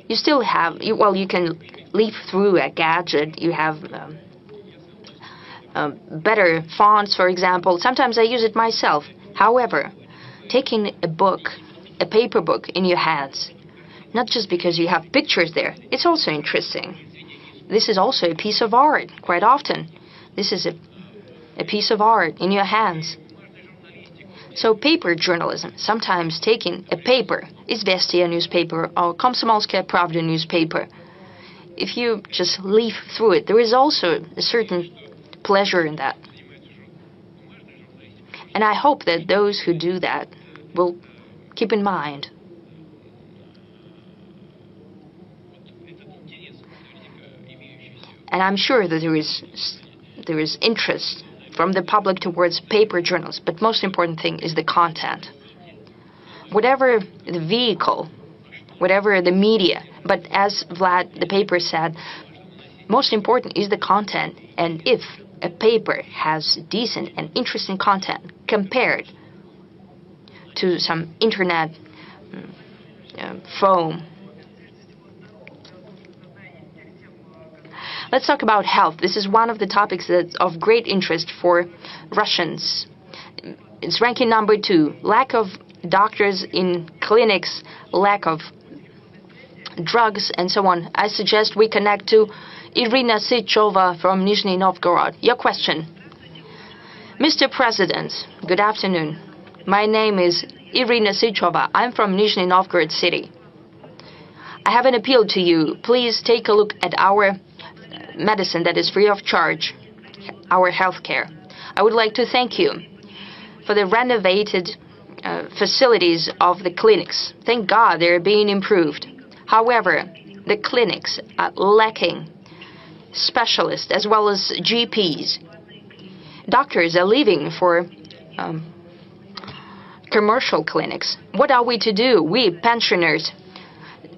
you still have, well, you can leaf through a gadget. You have better fonts, for example. Sometimes I use it myself. However, taking a book, a paper book in your hands, not just because you have pictures there, it's also interesting. This is also a piece of art, quite often. This is a piece of art in your hands. So paper journalism, sometimes taking a paper, Izvestia newspaper or Komsomolskaya Pravda newspaper, if you just leaf through it, there is also a certain pleasure in that. And I hope that those who do that will keep in mind. And I'm sure that there is interest from the public towards paper journals, but most important thing is the content. Whatever the vehicle, whatever the media, but as Vlad, the paper said, most important is the content, and if a paper has decent and interesting content compared to some internet foam. Let's talk about health. This is one of the topics that's of great interest for Russians. It's ranking number 2. Lack of doctors in clinics, lack of drugs, and so on. I suggest we connect to Irina Sychova from Nizhny Novgorod. Your question. Mr. President, good afternoon. My name is Irina Sychova. I'm from Nizhny Novgorod city. I have an appeal to you. Please take a look at our medicine that is free of charge, our healthcare. I would like to thank you for the renovated facilities of the clinics. Thank God they're being improved. However, the clinics are lacking specialists as well as GPs. Doctors are leaving for commercial clinics. What are we to do? We pensioners.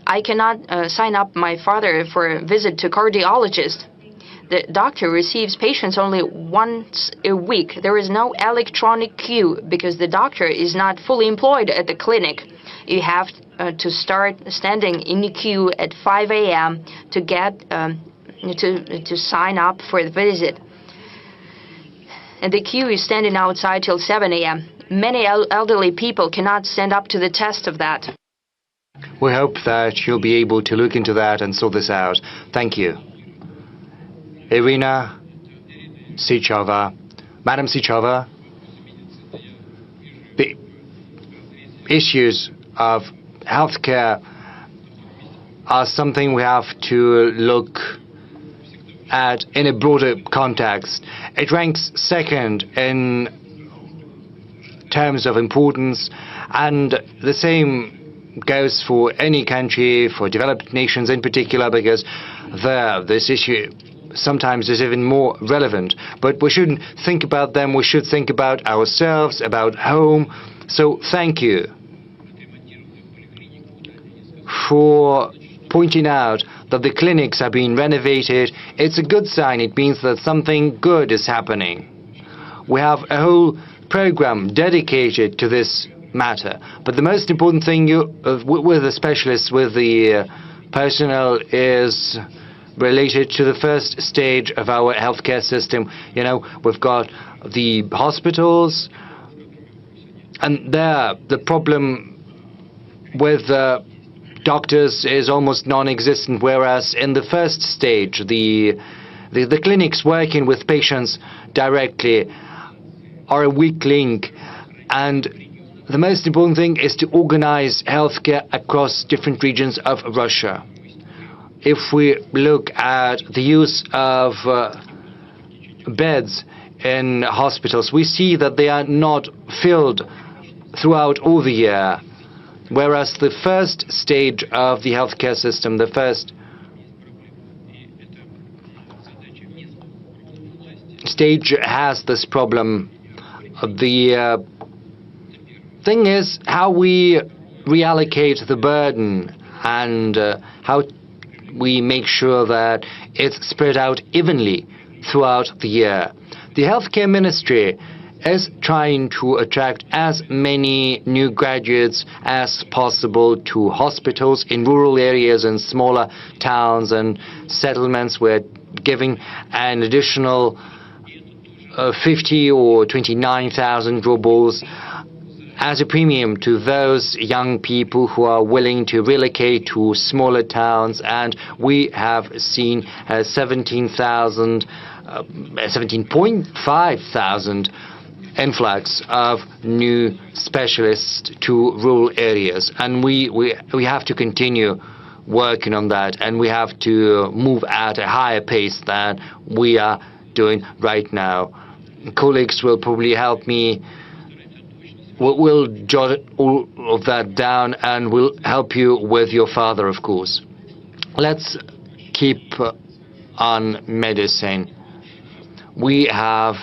I cannot sign up my father for a visit to cardiologist. The doctor receives patients only once a week. There is no electronic queue because the doctor is not fully employed at the clinic. You have to start standing in the queue at 5 a.m. to get to sign up for the visit. And the queue is standing outside till 7 a.m. Many elderly people cannot stand up to the test of that. We hope that you'll be able to look into that and sort this out. Thank you. Irina Sychova. Madam Sychova, the issues of healthcare are something we have to look at in a broader context. It ranks second in terms of importance, and the same goes for any country, for developed nations in particular, because there this issue sometimes is even more relevant. But we shouldn't think about them, we should think about ourselves, about home. So thank you for pointing out that the clinics are being renovated. It's a good sign. It means that something good is happening. We have a whole program dedicated to this matter. But the most important thing with the specialists, with the personnel, is related to the first stage of our healthcare system. You know, we've got the hospitals, and there the problem with doctors is almost non-existent, whereas in the first stage, the clinics working with patients directly are a weak link. And the most important thing is to organize healthcare across different regions of Russia. If we look at the use of beds in hospitals, we see that they are not filled throughout all the year, whereas the first stage of the healthcare system, the first stage has this problem. The thing is how we reallocate the burden and how we make sure that it's spread out evenly throughout the year. The healthcare ministry is trying to attract as many new graduates as possible to hospitals in rural areas and smaller towns and settlements. We're giving an additional 50 or 29,000 rubles as a premium to those young people who are willing to relocate to smaller towns, and we have seen 17.5 thousand influx of new specialists to rural areas, and we have to continue working on that, and we have to move at a higher pace than we are doing right now. Colleagues will probably help me. We'll jot all of that down, and we'll help you with your father, of course. Let's keep on medicine. We have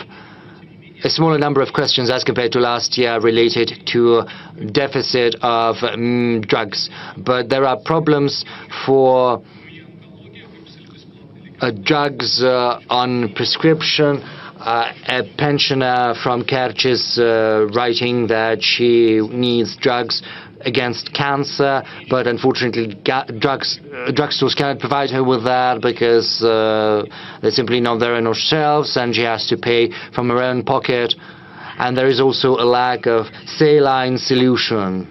a smaller number of questions as compared to last year related to deficit of drugs, but there are problems for drugs on prescription. A pensioner from Kerch is writing that she needs drugs against cancer, but unfortunately drugstores cannot provide her with that because they're simply not there on our shelves, and she has to pay from her own pocket. And there is also a lack of saline solution.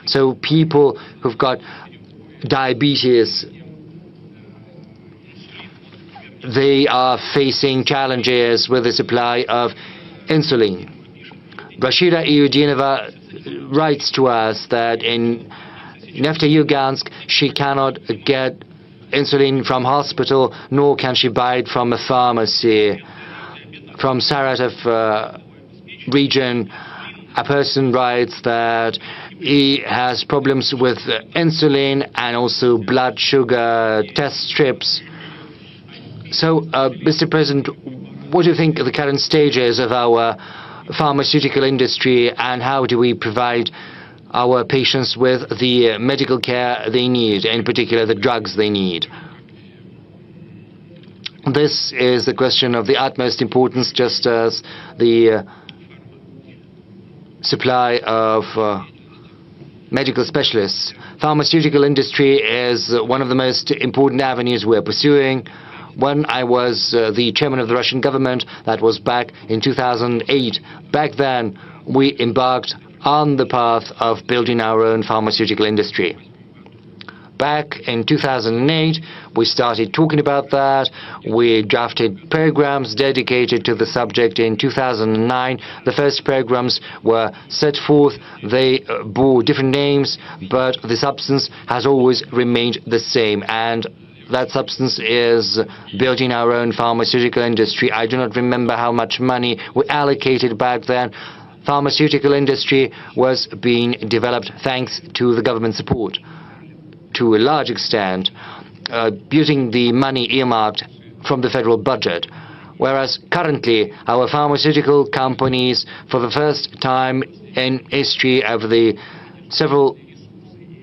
So people who've got diabetes, they are facing challenges with the supply of insulin. Rashida Iudinova writes to us that in Neftejugansk she cannot get insulin from hospital, nor can she buy it from a pharmacy. From Saratov region, a person writes that he has problems with insulin and also blood sugar test strips. So, Mr. President, what do you think of the current stages of our pharmaceutical industry, and how do we provide our patients with the medical care they need, in particular the drugs they need? This is the question of the utmost importance, just as the supply of medical specialists. Pharmaceutical industry is one of the most important avenues we're pursuing. When I was the chairman of the Russian government, that was back in 2008, back then we embarked on the path of building our own pharmaceutical industry. Back in 2008, we started talking about that. We drafted programs dedicated to the subject. In 2009, the first programs were set forth. They bore different names, but the substance has always remained the same, and that substance is building our own pharmaceutical industry. I do not remember how much money we allocated back then. Pharmaceutical industry was being developed thanks to the government support, to a large extent, using the money earmarked from the federal budget. Whereas currently, our pharmaceutical companies, for the first time in history over the several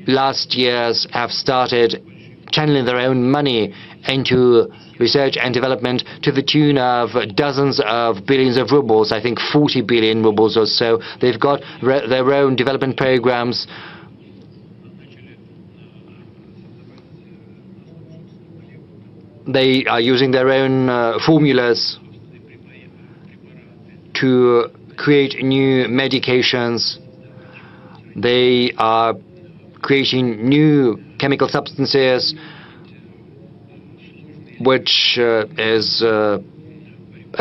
last years, have started channeling their own money into research and development to the tune of dozens of billions of rubles, I think 40 billion rubles or so. They've got their own development programs. They are using their own formulas to create new medications. They are creating new chemical substances, which is a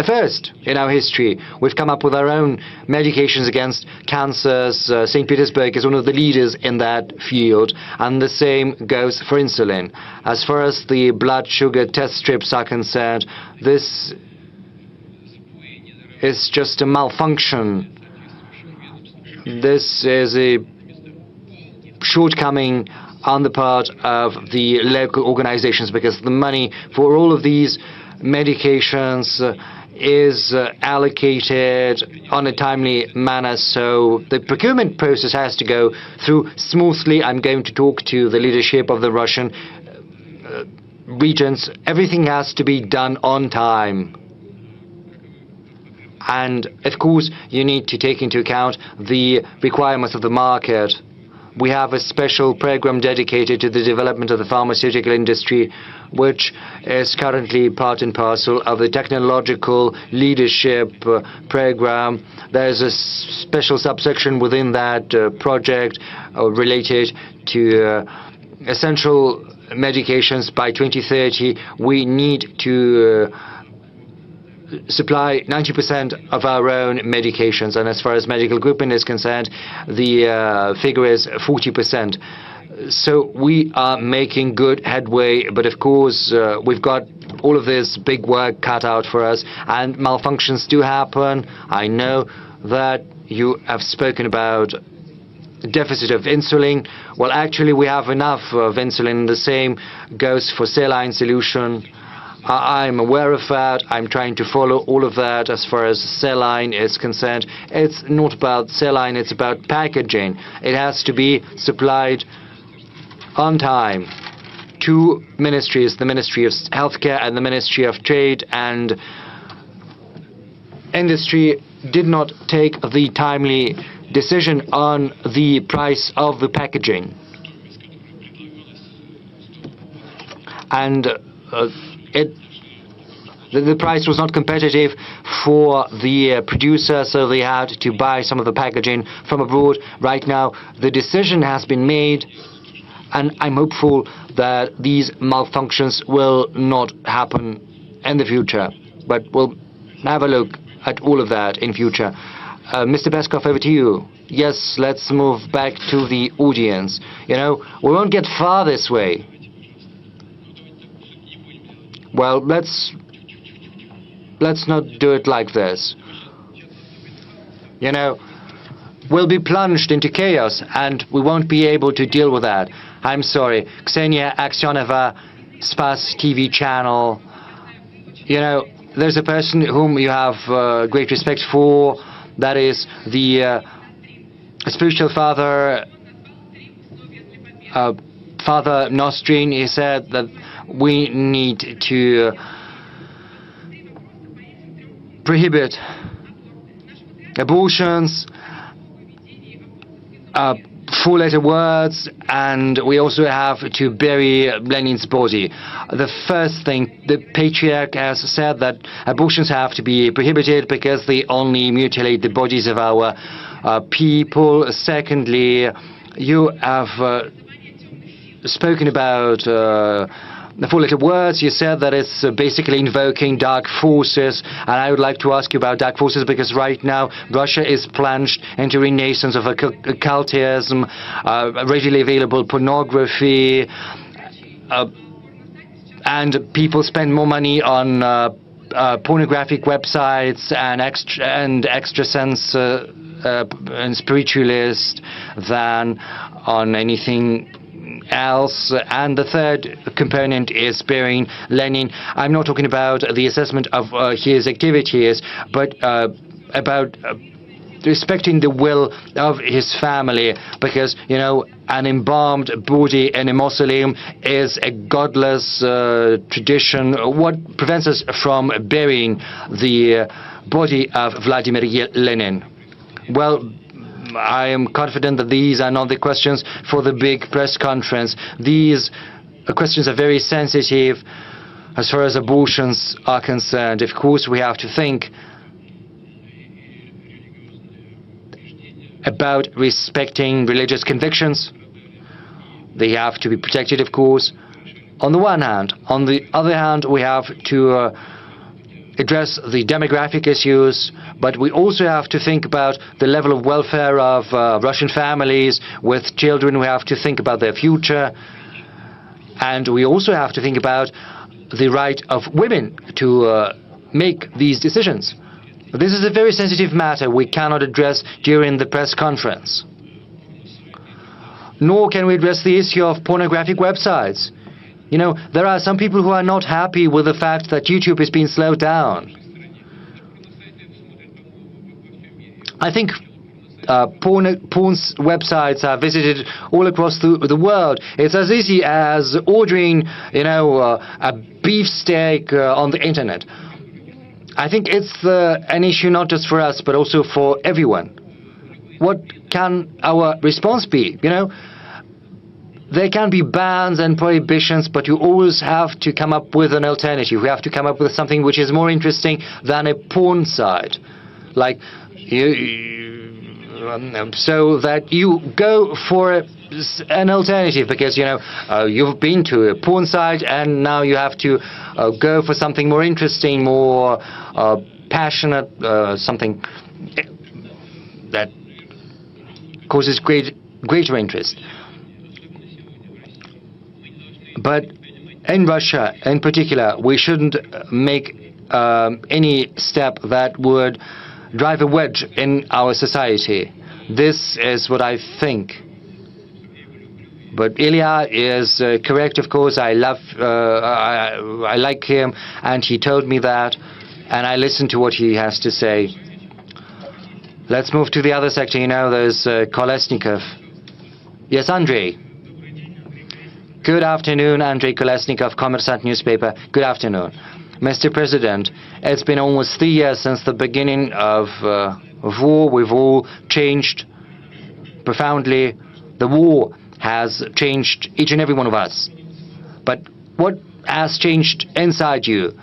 first in our history. We've come up with our own medications against cancers. St. Petersburg is one of the leaders in that field, and the same goes for insulin. As far as the blood sugar test strips are concerned, this is just a malfunction. This is a shortcoming on the part of the local organizations, because the money for all of these medications is allocated on a timely manner, so the procurement process has to go through smoothly. I'm going to talk to the leadership of the Russian regions. Everything has to be done on time. And, of course, you need to take into account the requirements of the market. We have a special program dedicated to the development of the pharmaceutical industry, which is currently part and parcel of the technological leadership program. There's a special subsection within that project related to essential medications. By 2030, we need to supply 90% of our own medications, and as far as medical equipment is concerned, the figure is 40%. So we are making good headway, but of course we've got all of this big work cut out for us, and malfunctions do happen. I know that you have spoken about deficit of insulin. Well, actually we have enough of insulin. The same goes for saline solution. I'm aware of that. I'm trying to follow all of that as far as saline is concerned. It's not about saline, it's about packaging. It has to be supplied on time. Two ministries, the Ministry of Healthcare and the Ministry of Trade and Industry, did not take the timely decision on the price of the packaging. And the price was not competitive for the producer, so they had to buy some of the packaging from abroad. Right now, the decision has been made, and I'm hopeful that these malfunctions will not happen in the future. But we'll have a look at all of that in future. Mr. Peskov, over to you. Yes, let's move back to the audience. You know, we won't get far this way. Well, let's not do it like this. You know, we'll be plunged into chaos and we won't be able to deal with that. I'm sorry. Ksenia Aksionova, Spas TV channel. You know, there's a person whom you have great respect for. That is the spiritual father, Father Nostrin. He said that we need to prohibit abortions, four-letter words, and we also have to bury Lenin's body. The first thing, the patriarch has said that abortions have to be prohibited because they only mutilate the bodies of our people. Secondly, you have spoken about the four-letter words. You said that it's basically invoking dark forces, and I would like to ask you about dark forces because right now Russia is plunged into renaissance of occultism, readily available pornography, and people spend more money on pornographic websites and extrasense and spiritualist than on anything else. And the third component is burying Lenin. I'm not talking about the assessment of his activities, but about respecting the will of his family, because, you know, an embalmed body in a mausoleum is a godless tradition. What prevents us from burying the body of Vladimir Lenin? Well, I am confident that these are not the questions for the big press conference. These questions are very sensitive as far as abortions are concerned. Of course, we have to think about respecting religious convictions. They have to be protected, of course, on the one hand. On the other hand, we have to address the demographic issues, but we also have to think about the level of welfare of Russian families with children. We have to think about their future, and we also have to think about the right of women to make these decisions. This is a very sensitive matter we cannot address during the press conference. Nor can we address the issue of pornographic websites. You know, there are some people who are not happy with the fact that YouTube is being slowed down. I think porn's websites are visited all across the world. It's as easy as ordering, you know, a beefsteak on the internet. I think it's an issue not just for us, but also for everyone. What can our response be? There can be bans and prohibitions, but you always have to come up with an alternative. We have to come up with something which is more interesting than a porn site. Like, so that you go for an alternative, because you've been to a porn site and now you have to go for something more interesting, more passionate, something that causes greater interest. But in Russia, in particular, we shouldn't make any step that would drive a wedge in our society. This is what I think. But Ilya is correct, of course. I like him, and he told me that, and I listened to what he has to say. Let's move to the other sector. There's Kolesnikov. Yes, Andrei. Good afternoon, Andrei Kolesnikov, Kommersant newspaper. Good afternoon. Mr. President, it's been almost 3 years since the beginning of war. We've all changed profoundly. The war has changed each and every one of us. But what has changed inside you?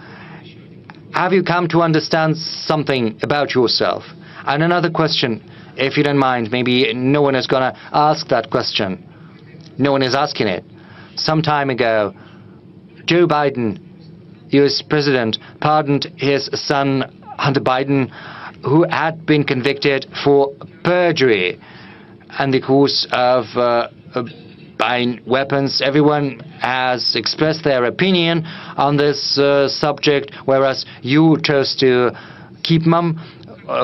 Have you come to understand something about yourself? And another question, if you don't mind, maybe no one is going to ask that question. No one is asking it. Some time ago, Joe Biden, US President, pardoned his son, Hunter Biden, who had been convicted for perjury and the course of buying weapons. Everyone has expressed their opinion on this subject, whereas you chose to keep mum.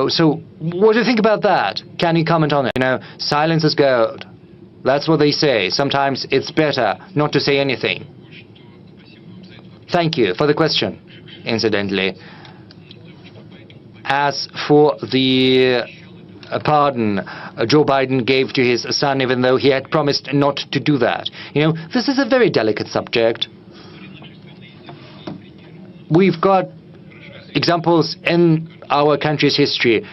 So what do you think about that? Can you comment on it? Silence is gold. That's what they say. Sometimes it's better not to say anything. Thank you for the question, incidentally. As for the pardon Joe Biden gave to his son, even though he had promised not to do that. This is a very delicate subject. We've got examples in our country's history.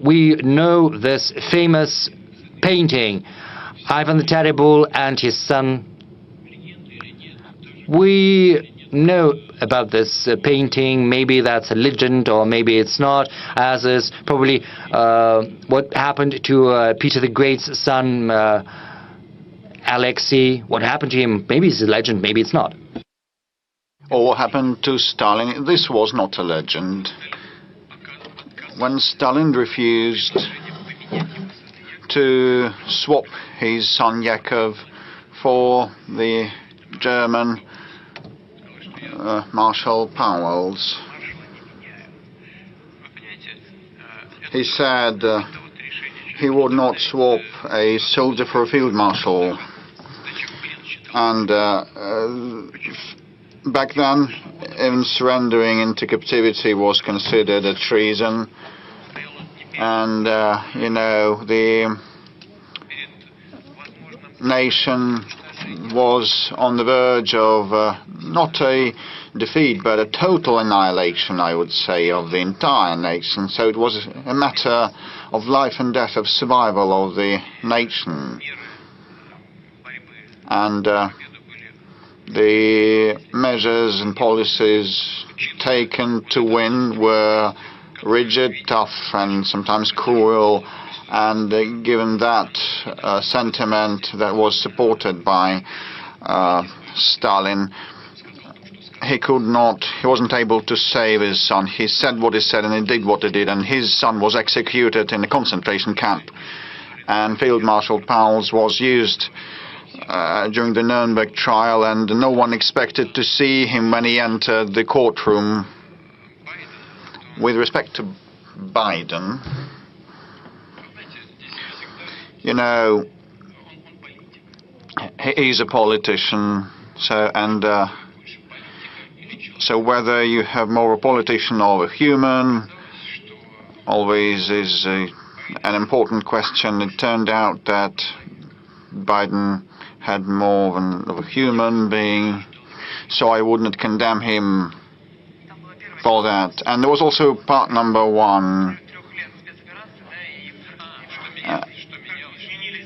We know this famous painting, Ivan the Terrible and his son. We know about this painting. Maybe that's a legend, or maybe it's not, as is probably what happened to Peter the Great's son, Alexei. What happened to him? Maybe it's a legend, maybe it's not. Or what happened to Stalin? This was not a legend. When Stalin refused to swap his son Yakov for the German Marshal Powell's, he said he would not swap a soldier for a field marshal. And back then, even surrendering into captivity was considered a treason. And, the nation was on the verge of not a defeat, but a total annihilation, I would say, of the entire nation. So it was a matter of life and death, of survival of the nation. And the measures and policies taken to win were rigid, tough, and sometimes cruel. And given that sentiment that was supported by Stalin, he wasn't able to save his son. He said what he said and he did what he did, and his son was executed in a concentration camp. And Field Marshal Pauls was used during the Nuremberg trial, and no one expected to see him when he entered the courtroom. With respect to Biden, he's a politician, so whether you have more a politician or a human always is an important question. It turned out that Biden had more of a human being, so I would not condemn him for that. And there was also part number one.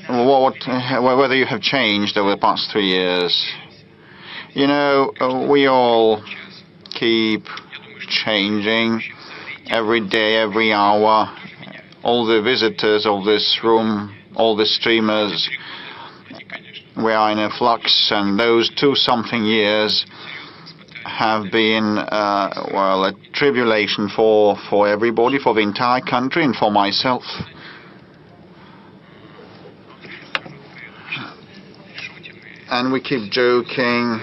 Whether you have changed over the past 3 years. You know, we all keep changing every day, every hour. All the visitors of this room, all the streamers, we are in a flux, and those 2-something years have been, well, a tribulation for everybody, for the entire country, and for myself. And we keep joking.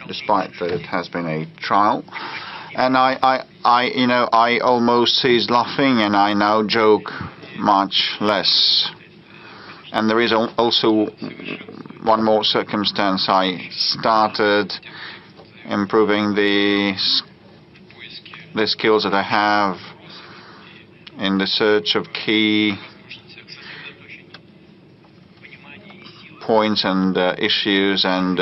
Despite that it has been a trial. And I almost ceased laughing, and I now joke much less. And there is also one more circumstance. I started improving the skills that I have in the search of key points and issues, and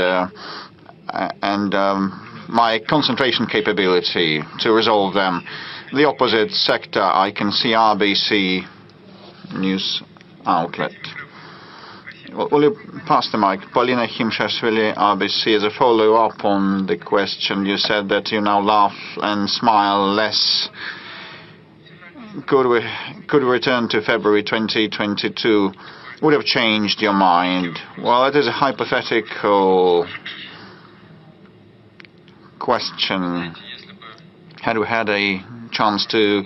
my concentration capability to resolve them. The opposite sector, I can see RBC news outlet. Will you pass the mic? Polina Himshashvili, RBC, as a follow-up on the question, you said that you now laugh and smile less. Could we return to February 2022? Would have changed your mind? Well, it is a hypothetical question. Had we had a chance to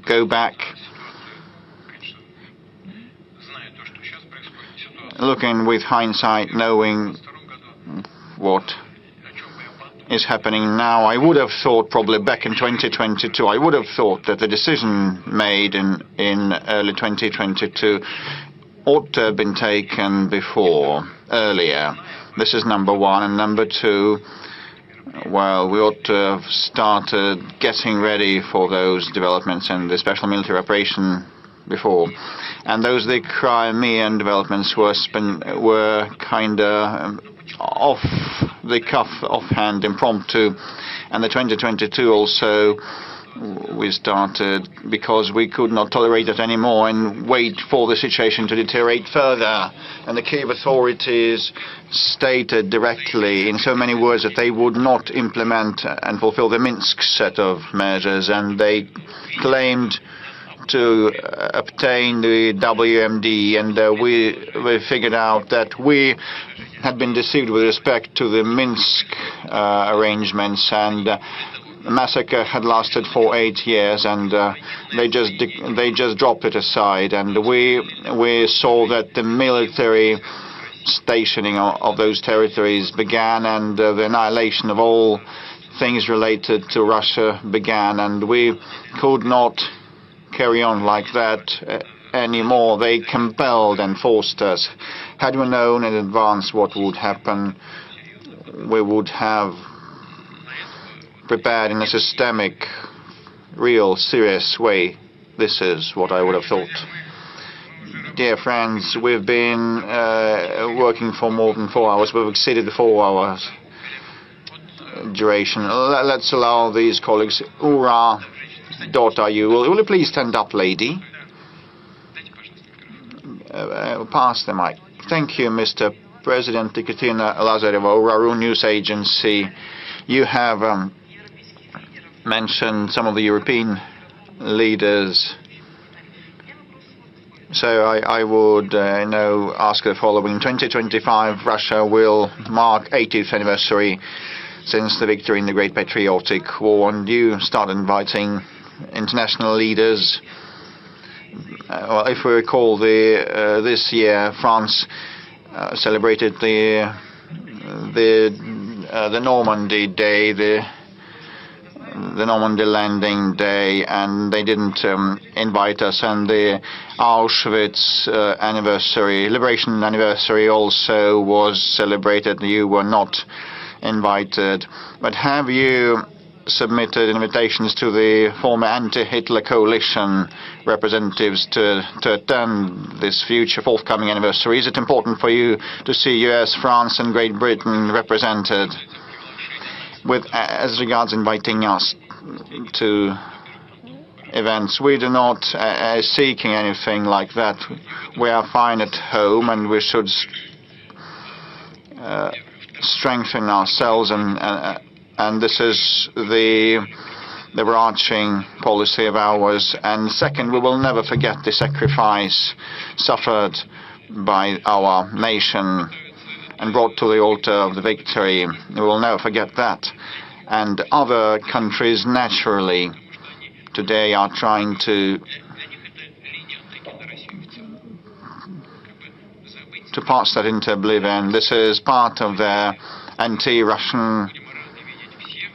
go back, looking with hindsight, knowing what is happening now, I would have thought probably back in 2022, I would have thought that the decision made in early 2022 ought to have been taken earlier. This is number one. And number two, well, we ought to have started getting ready for those developments and the special military operation before. And the Crimean developments were kind of off the cuff, offhand, impromptu. And the 2022 also, we started because we could not tolerate it anymore and wait for the situation to deteriorate further. And the Kiev authorities stated directly in so many words that they would not implement and fulfill the Minsk set of measures, and they claimed to obtain the WMD, and we figured out that we had been deceived with respect to the Minsk arrangements, and the massacre had lasted for 8 years, and they just dropped it aside. And we saw that the military stationing of those territories began, and the annihilation of all things related to Russia began, and we could not carry on like that anymore. They compelled and forced us. Had we known in advance what would happen, we would have prepared in a systemic, real, serious way. This is what I would have thought. Dear friends, we've been working for more than 4 hours. We've exceeded the 4 hours duration. Let's allow these colleagues. Ura, daughter, will you please stand up, lady? Pass the mic. Thank you, Mr. President. Ekaterina Lazareva, Ura News Agency. You have mentioned some of the European leaders. So I would ask the following. In 2025, Russia will mark 80th anniversary since the victory in the Great Patriotic War, and you start inviting international leaders. Well, if we recall, this year France celebrated the Normandy Day, the Normandy landing day, and they didn't invite us. And the Auschwitz anniversary, liberation anniversary, also was celebrated. You were not invited. But have you submitted invitations to the former anti-Hitler coalition representatives to attend this future forthcoming anniversary. Is it important for you to see US, France and Great Britain represented as regards inviting us to events? We do not seeking anything like that. We are fine at home, and we should strengthen ourselves, and this is the overarching policy of ours. And second, we will never forget the sacrifice suffered by our nation and brought to the altar of the victory. We will never forget that. And other countries naturally today are trying to pass that into oblivion. This is part of their anti-Russian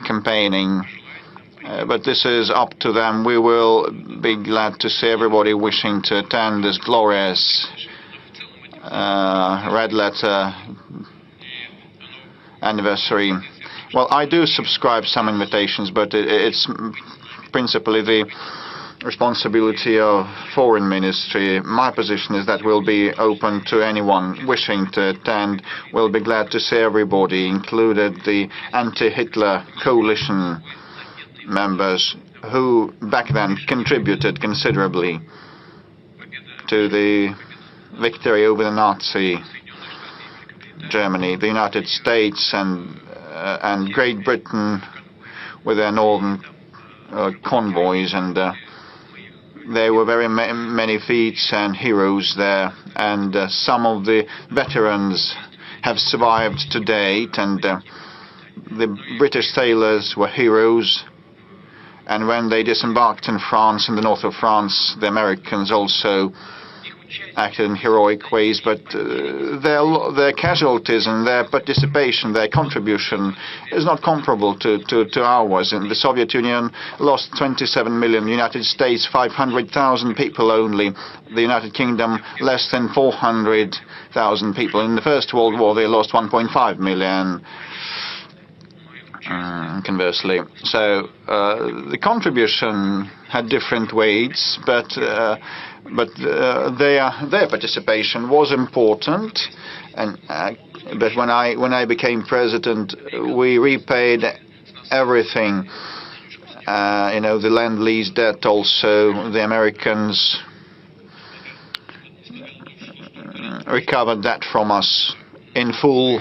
campaigning, but this is up to them. We will be glad to see everybody wishing to attend this glorious red letter anniversary. Well, I do subscribe some invitations, but it's principally the responsibility of Foreign Ministry. My position is that we'll be open to anyone wishing to attend. We'll be glad to see everybody, included the anti-Hitler coalition members who back then contributed considerably to the victory over the Nazi Germany. The United States and Great Britain with their northern convoys, and there were very many feats and heroes there, and some of the veterans have survived to date, and the British sailors were heroes, and when they disembarked in France, in the north of France, the Americans also acted in heroic ways, but their casualties and their participation, their contribution is not comparable to ours. And the Soviet Union lost 27 million, the United States 500,000 people only, the United Kingdom less than 400,000 people. In the First World War they lost 1.5 million. Conversely, so the contribution had different weights, but their participation was important. And but when I became president, we repaid everything. The Lend-Lease debt. Also, the Americans recovered that from us in full.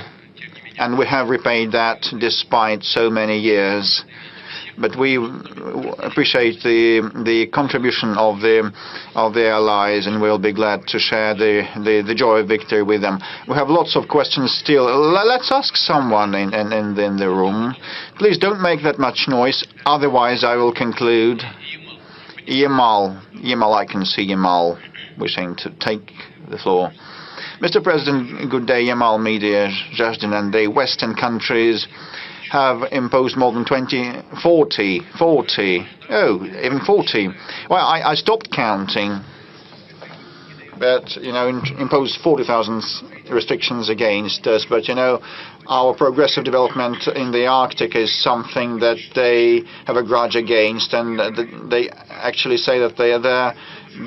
And we have repaid that despite so many years. But we appreciate the contribution of the allies, and we'll be glad to share the joy of victory with them. We have lots of questions still. Let's ask someone in the room. Please don't make that much noise, otherwise I will conclude. Yamal, I can see Yamal wishing to take the floor. Mr. President, good day. Yamal Media, Zhezden, and the Western countries have imposed more than 40. Well, I stopped counting, but, imposed 40,000 restrictions against us. But, our progressive development in the Arctic is something that they have a grudge against, and they actually say that their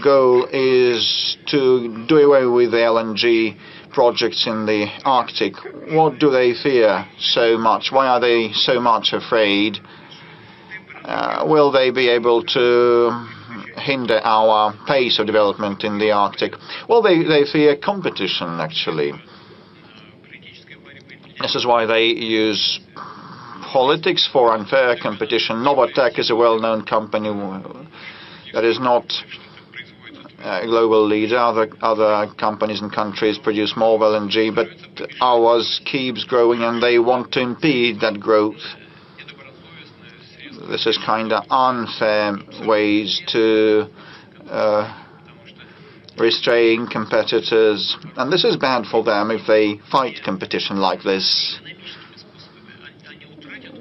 goal is to do away with the LNG projects in the Arctic. What do they fear so much? Why are they so much afraid? Will they be able to hinder our pace of development in the Arctic? Well, they fear competition, actually. This is why they use politics for unfair competition. Novatek is a well-known company that is not a global leader. Other companies and countries produce more LNG, but ours keeps growing, and they want to impede that growth. This is kind of unfair ways to restrain competitors, and this is bad for them if they fight competition like this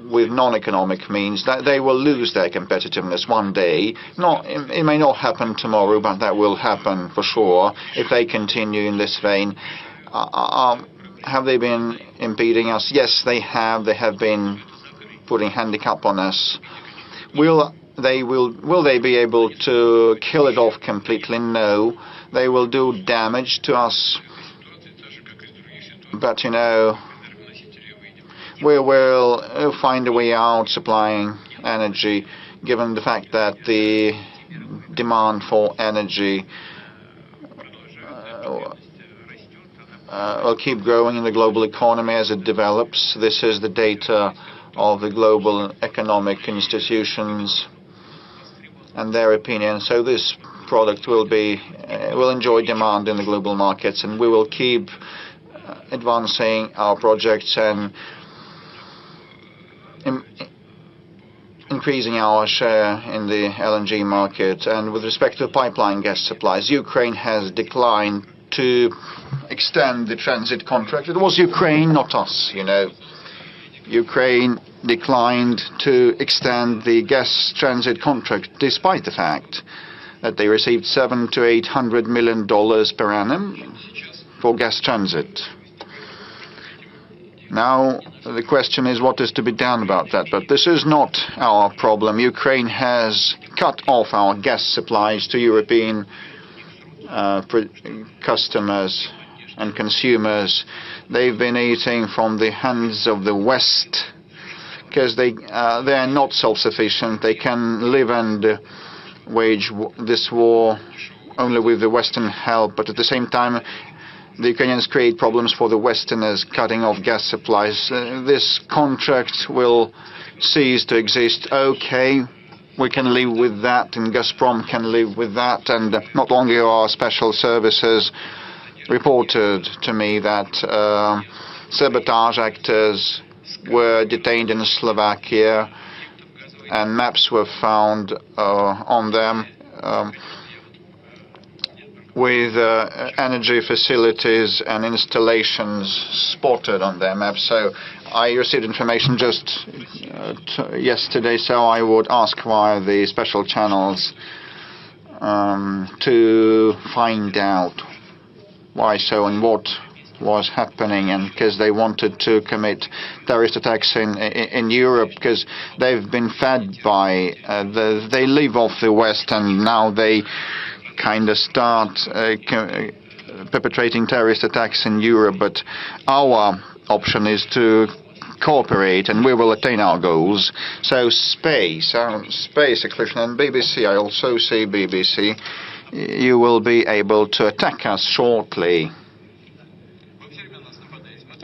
with non-economic means. That they will lose their competitiveness one day. It may not happen tomorrow, but that will happen for sure if they continue in this vein. Have they been impeding us? Yes, they have. They have been putting handicap on us. Will they be able to kill it off completely? No. They will do damage to us. But, we will find a way out supplying energy, given the fact that the demand for energy will keep growing in the global economy as it develops. This is the data of the global economic institutions and their opinion. So this product will enjoy demand in the global markets, and we will keep advancing our projects and increasing our share in the LNG market. And with respect to pipeline gas supplies, Ukraine has declined to extend the transit contract. It was Ukraine, not us, Ukraine declined to extend the gas transit contract, despite the fact that they received $700 to $800 million per annum for gas transit. Now, the question is what is to be done about that. But this is not our problem. Ukraine has cut off our gas supplies to European customers and consumers. They've been eating from the hands of the West because they are not self-sufficient. They can live and wage this war only with the Western help, but at the same time the Ukrainians create problems for the Westerners, cutting off gas supplies. This contract will cease to exist. Okay, we can live with that, and Gazprom can live with that. And not long ago, our special services reported to me that sabotage actors were detained in Slovakia, and maps were found on them with energy facilities and installations spotted on their maps. So I received information just yesterday, so I would ask via the special channels to find out why so and what was happening, and because they wanted to commit terrorist attacks in Europe, because they've been fed by they live off the West, and now they kind of start perpetrating terrorist attacks in Europe. But our option is to cooperate, and we will attain our goals. So space exclusion, and BBC, I also see BBC, you will be able to attack us shortly.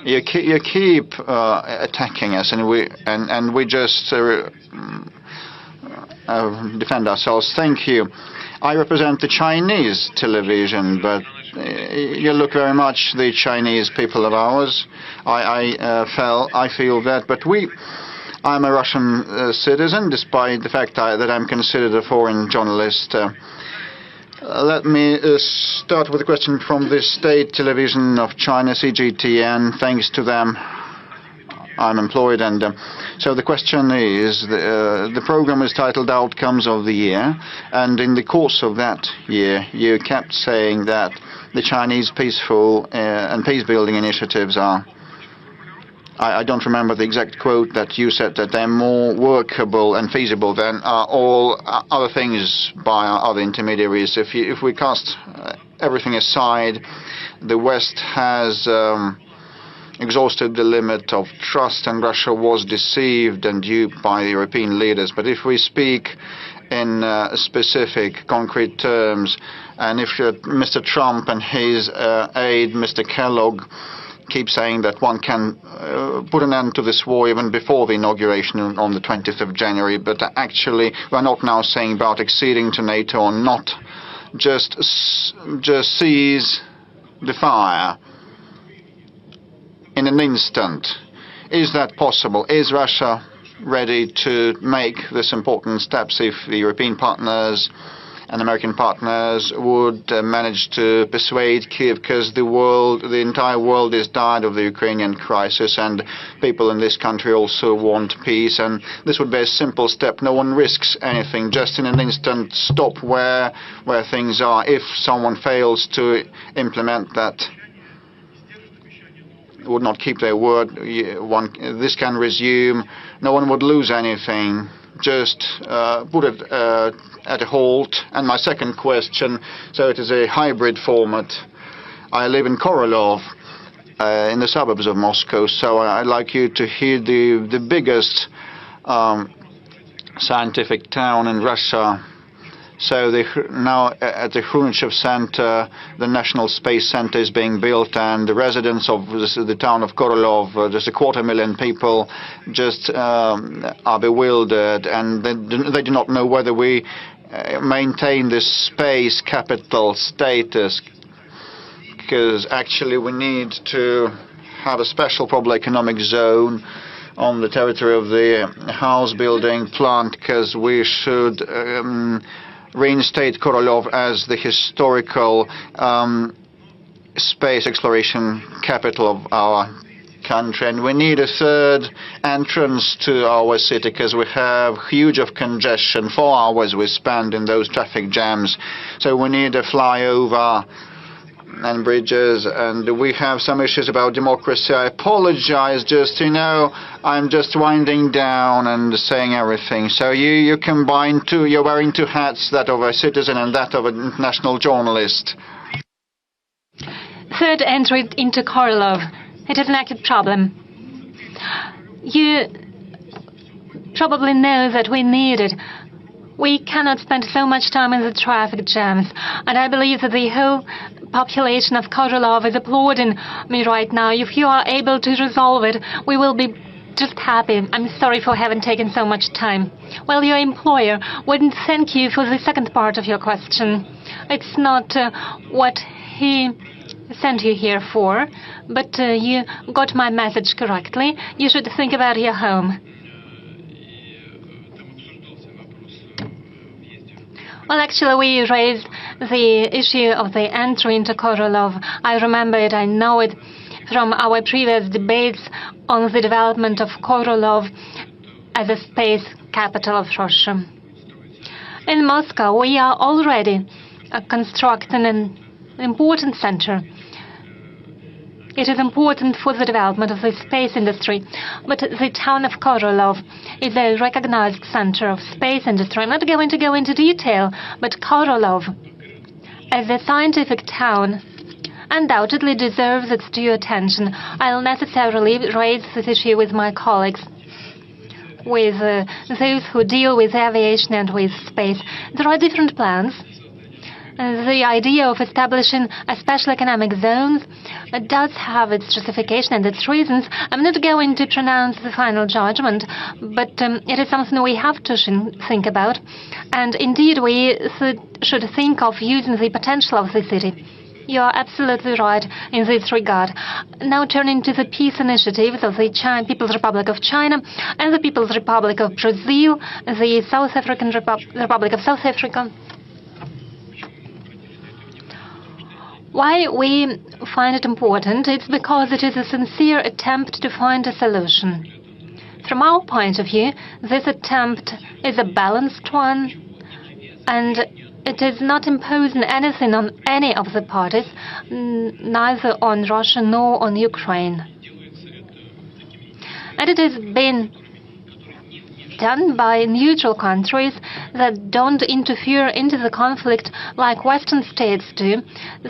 You keep attacking us, and we just defend ourselves. Thank you. I represent the Chinese television, but you look very much the Chinese people of ours. I feel that, but I'm a Russian citizen, despite the fact that I'm considered a foreign journalist. Let me start with a question from the state television of China, CGTN. Thanks to them, I'm employed, and so the question is, the program is titled Outcomes of the Year, and in the course of that year, you kept saying that the Chinese peaceful and peace-building initiatives are, I don't remember the exact quote that you said, that they're more workable and feasible than all other things by other intermediaries. If we cast everything aside, the West has exhausted the limit of trust, and Russia was deceived and duped by the European leaders. But if we speak in specific, concrete terms, and if Mr. Trump and his aide, Mr. Kellogg, keep saying that one can put an end to this war even before the inauguration on the 20th of January, but actually we're not now saying about acceding to NATO or not, just seize the fire in an instant. Is that possible? Is Russia ready to make this important steps if the European partners and American partners would manage to persuade Kiev, because the entire world is tired of the Ukrainian crisis, and people in this country also want peace, and this would be a simple step. No one risks anything, just in an instant stop where things are. If someone fails to implement that would not keep their word, this can resume. No one would lose anything. Just put it at a halt. And my second question, so it is a hybrid format. I live in Korolov, in the suburbs of Moscow, so I'd like you to hear the biggest scientific town in Russia. So now at the Khrushchev Center, the National Space Center is being built, and the residents of the town of Korolov, just 250,000 people, just are bewildered, and they do not know whether we maintain this space capital status, because actually we need to have a special probably economic zone on the territory of the house building plant, because we should reinstate Korolov as the historical space exploration capital of our country. And we need a third entrance to our city, because we have huge of congestion. 4 hours we spend in those traffic jams. So we need a flyover and bridges, and we have some issues about democracy. I apologize, just, I'm just winding down and saying everything. So you combine two, you're wearing two hats, that of a citizen and that of an international journalist. Third entry into Korolov. It is an acute problem. You probably know that we need it. We cannot spend so much time in the traffic jams, and I believe that the whole population of Korolov is applauding me right now. If you are able to resolve it, we will be just happy. I'm sorry for having taken so much time. Well, your employer wouldn't thank you for the second part of your question. It's not what he sent you here for, but you got my message correctly. You should think about your home. Well, actually, we raised the issue of the entry into Korolov. I remember it, I know it from our previous debates on the development of Korolov as a space capital of Russia. In Moscow, we are already constructing an important center. It is important for the development of the space industry, but the town of Korolov is a recognized center of space industry. I'm not going to go into detail, but Korolov, as a scientific town, undoubtedly deserves its due attention. I'll necessarily raise this issue with my colleagues, with those who deal with aviation and with space. There are different plans. The idea of establishing a special economic zones does have its justification and its reasons. I'm not going to pronounce the final judgment, but it is something we have to think about. And indeed, we should think of using the potential of the city. You are absolutely right in this regard. Now turning to the peace initiatives of the People's Republic of China and the People's Republic of Brazil, the South African Republic of South Africa. Why we find it important? It's because it is a sincere attempt to find a solution. From our point of view, this attempt is a balanced one, and it is not imposing anything on any of the parties, neither on Russia nor on Ukraine. And it has been done by neutral countries that don't interfere into the conflict like Western states do,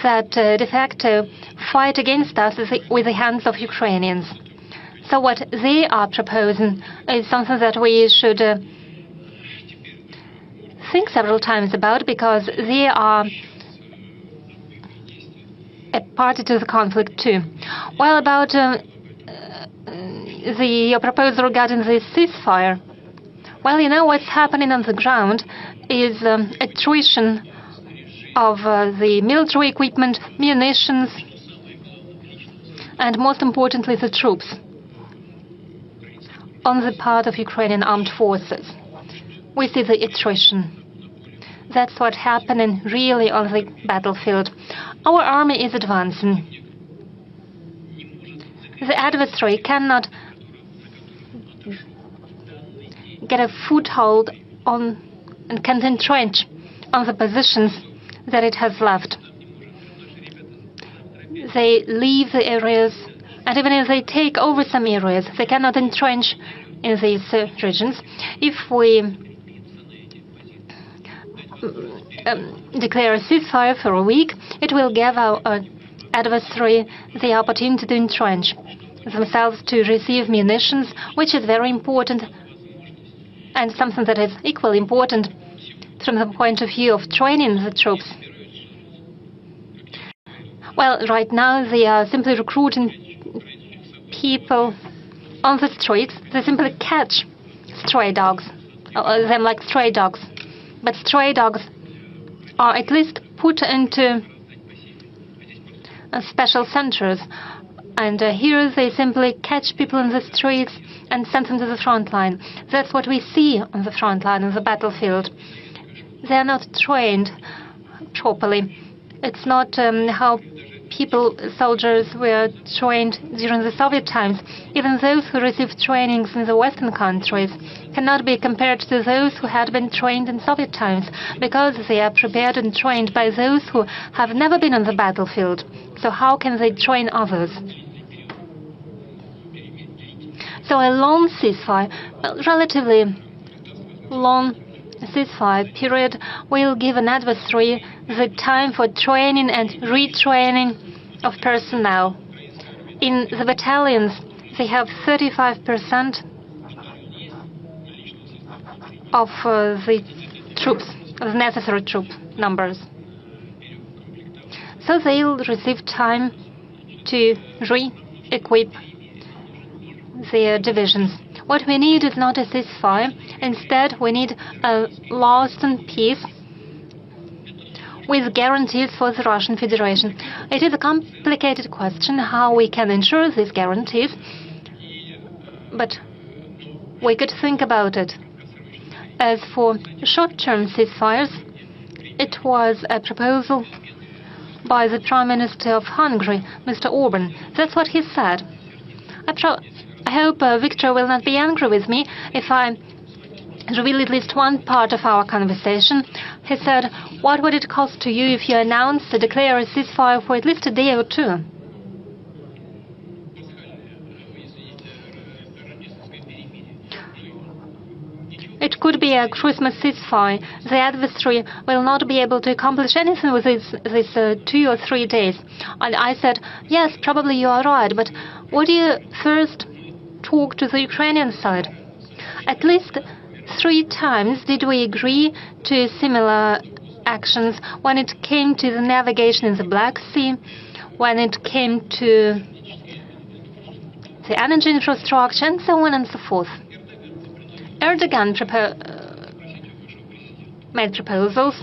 that de facto fight against us with the hands of Ukrainians. So what they are proposing is something that we should think several times about, because they are a party to the conflict too. Well, about your proposal regarding the ceasefire, well, you know what's happening on the ground is attrition of the military equipment, munitions, and most importantly, the troops on the part of Ukrainian armed forces. We see the attrition. That's what's happening really on the battlefield. Our army is advancing. The adversary cannot get a foothold on and can entrench on the positions that it has left. They leave the areas And even if they take over some areas, they cannot entrench in these regions. If we declare a ceasefire for a week, it will give our adversary the opportunity to entrench themselves, to receive munitions, which is very important, and something that is equally important from the point of view of training the troops. Well, right now they are simply recruiting people on the streets. They simply catch stray dogs, them like stray dogs. But stray dogs are at least put into special centers, and here they simply catch people in the streets and send them to the front line. That's what we see on the front line, on the battlefield. They are not trained properly. It's not how soldiers were trained during the Soviet times. Even those who received trainings in the Western countries cannot be compared to those who had been trained in Soviet times, because they are prepared and trained by those who have never been on the battlefield. So how can they train others? So a long ceasefire, relatively long ceasefire period, will give an adversary the time for training and retraining of personnel. In the battalions, they have 35% of the troops, the necessary troop numbers. So they'll receive time to re-equip their divisions. What we need is not a ceasefire. Instead, we need a lasting peace with guarantees for the Russian Federation. It is a complicated question how we can ensure these guarantees, but we could think about it. As for short-term ceasefires, it was a proposal by the Prime Minister of Hungary, Mr. Orban. That's what he said. I hope Victor will not be angry with me if I reveal at least one part of our conversation. He said, "What would it cost to you if you announced to declare a ceasefire for at least a day or two?" It could be a Christmas ceasefire. The adversary will not be able to accomplish anything with these 2 or 3 days. And I said, yes, probably you are right, but would you first talk to the Ukrainian side? At least 3 times did we agree to similar actions when it came to the navigation in the Black Sea, when it came to the energy infrastructure, and so on and so forth. Erdogan made proposals.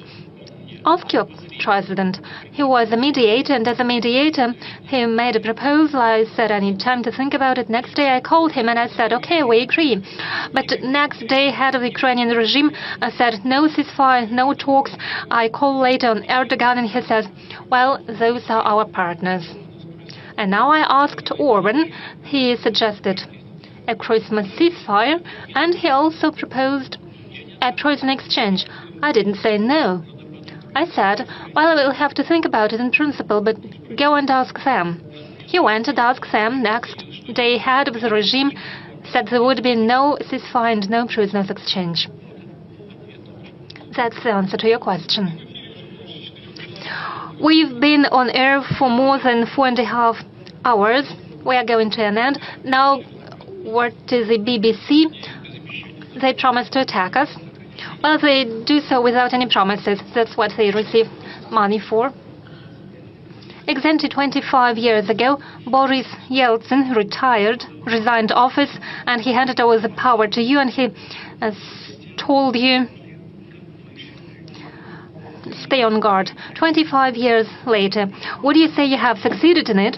Ask your president. He was a mediator, and as a mediator, he made a proposal. I said, I need time to think about it. Next day, I called him, and I said, okay, we agree. But next day, head of the Ukrainian regime said, no ceasefire, no talks. I called later on Erdogan, and he says, well, those are our partners. And now I asked Orban. He suggested a Christmas ceasefire, and he also proposed a prison exchange. I didn't say no. I said, well, I will have to think about it in principle, but go and ask them. He went and asked them. Next day, head of the regime said there would be no ceasefire and no prisoners exchange. That's the answer to your question. We've been on air for more than 4.5 hours. We are going to an end. Now, what is the BBC? They promised to attack us. Well, they do so without any promises. That's what they receive money for. Exactly 25 years ago, Boris Yeltsin resigned office, and he handed over the power to you, and he told you, stay on guard. 25 years later, would you say you have succeeded in it?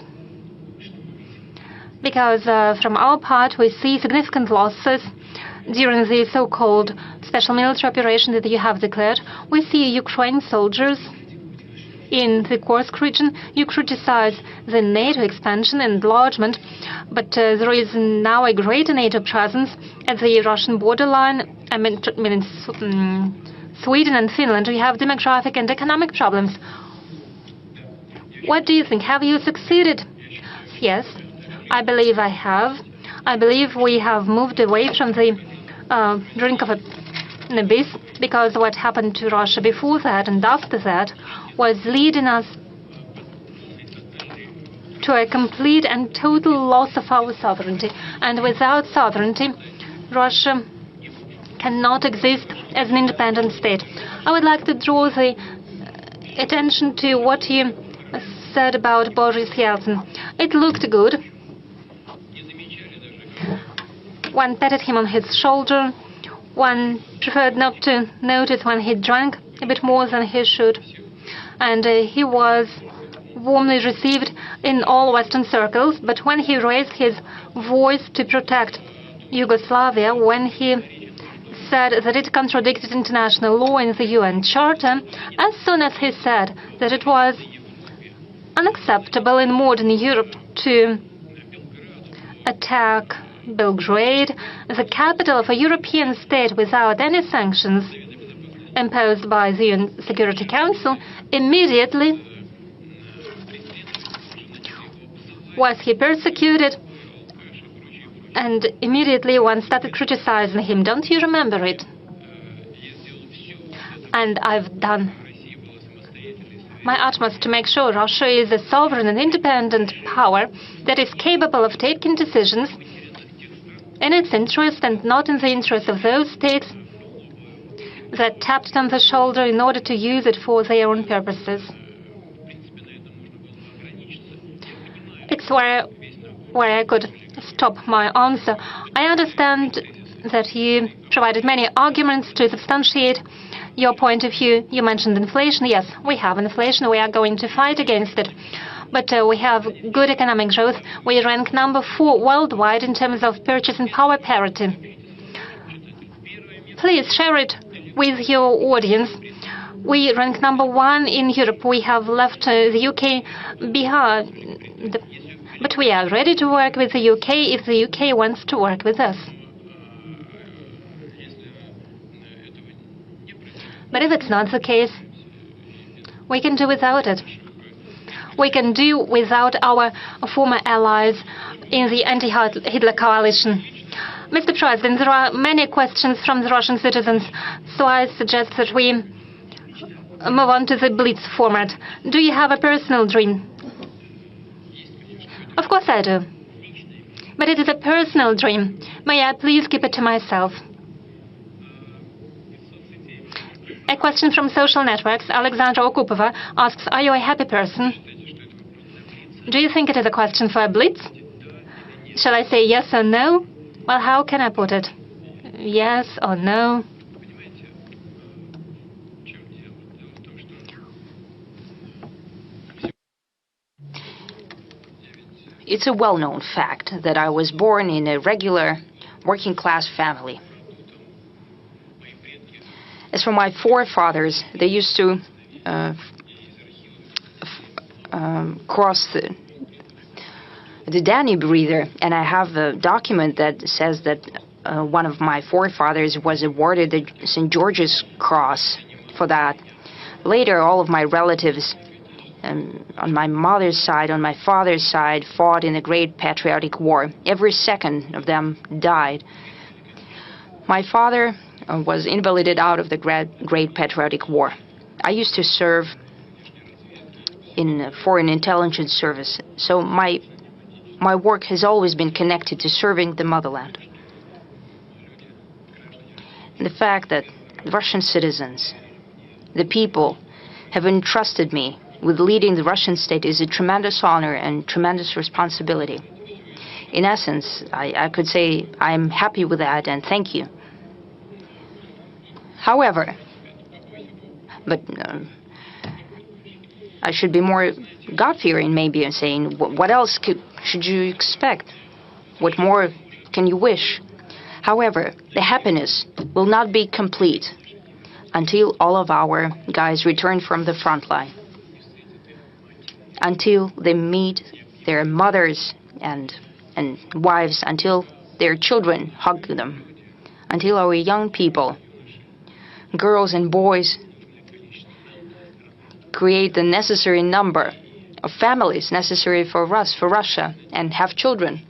Because from our part, we see significant losses during the so-called special military operation that you have declared. We see Ukraine soldiers in the Kursk region. You criticize the NATO expansion and enlargement, but there is now a greater NATO presence at the Russian borderline. I mean in Sweden and Finland, we have demographic and economic problems. What do you think? Have you succeeded? Yes. I believe I have. I believe we have moved away from the drink of an abyss, because what happened to Russia before that and after that was leading us to a complete and total loss of our sovereignty. And without sovereignty, Russia cannot exist as an independent state. I would like to draw the attention to what you said about Boris Yeltsin. It looked good. One patted him on his shoulder. One preferred not to notice when he drank a bit more than he should. And he was warmly received in all Western circles. But when he raised his voice to protect Yugoslavia, when he said that it contradicted international law in the UN Charter, as soon as he said that it was unacceptable in modern Europe to attack Belgrade, the capital of a European state, without any sanctions imposed by the UN Security Council, immediately was he persecuted, and immediately one started criticizing him. Don't you remember it? And I've done my utmost to make sure Russia is a sovereign and independent power that is capable of taking decisions in its interest and not in the interest of those states that tapped it on the shoulder in order to use it for their own purposes. It's where I could stop my answer. I understand that you provided many arguments to substantiate your point of view. You mentioned inflation. Yes, we have inflation. We are going to fight against it. But we have good economic growth. We rank number 4 worldwide in terms of purchasing power parity. Please share it with your audience. We rank number 1 in Europe. We have left the UK behind. But we are ready to work with the UK if the UK wants to work with us. But if it's not the case, we can do without it. We can do without our former allies in the anti-Hitler coalition. Mr. President, there are many questions from the Russian citizens, so I suggest that we move on to the Blitz format. Do you have a personal dream? Of course I do. But it is a personal dream. May I please keep it to myself? A question from social networks. Alexandra Okupova asks, are you a happy person? Do you think it is a question for a Blitz? Shall I say yes or no? Well, how can I put it? Yes or no? It's a well-known fact that I was born in a regular working-class family. As for my forefathers, they used to cross the Danube River, and I have a document that says that one of my forefathers was awarded the St. George's Cross for that. Later, all of my relatives on my mother's side, on my father's side, fought in a great patriotic war. Every second of them died. My father was invalided out of the Great Patriotic War. I used to serve in Foreign Intelligence Service, so my work has always been connected to serving the motherland. And the fact that the Russian citizens, the people, have entrusted me with leading the Russian state is a tremendous honor and tremendous responsibility. In essence, I could say I'm happy with that and thank you. However, but I should be more God-fearing maybe in saying, what else should you expect? What more can you wish? However, the happiness will not be complete until all of our guys return from the front line, until they meet their mothers and wives, until their children hug them, until our young people, girls and boys, create the necessary number of families necessary for us, for Russia, and have children.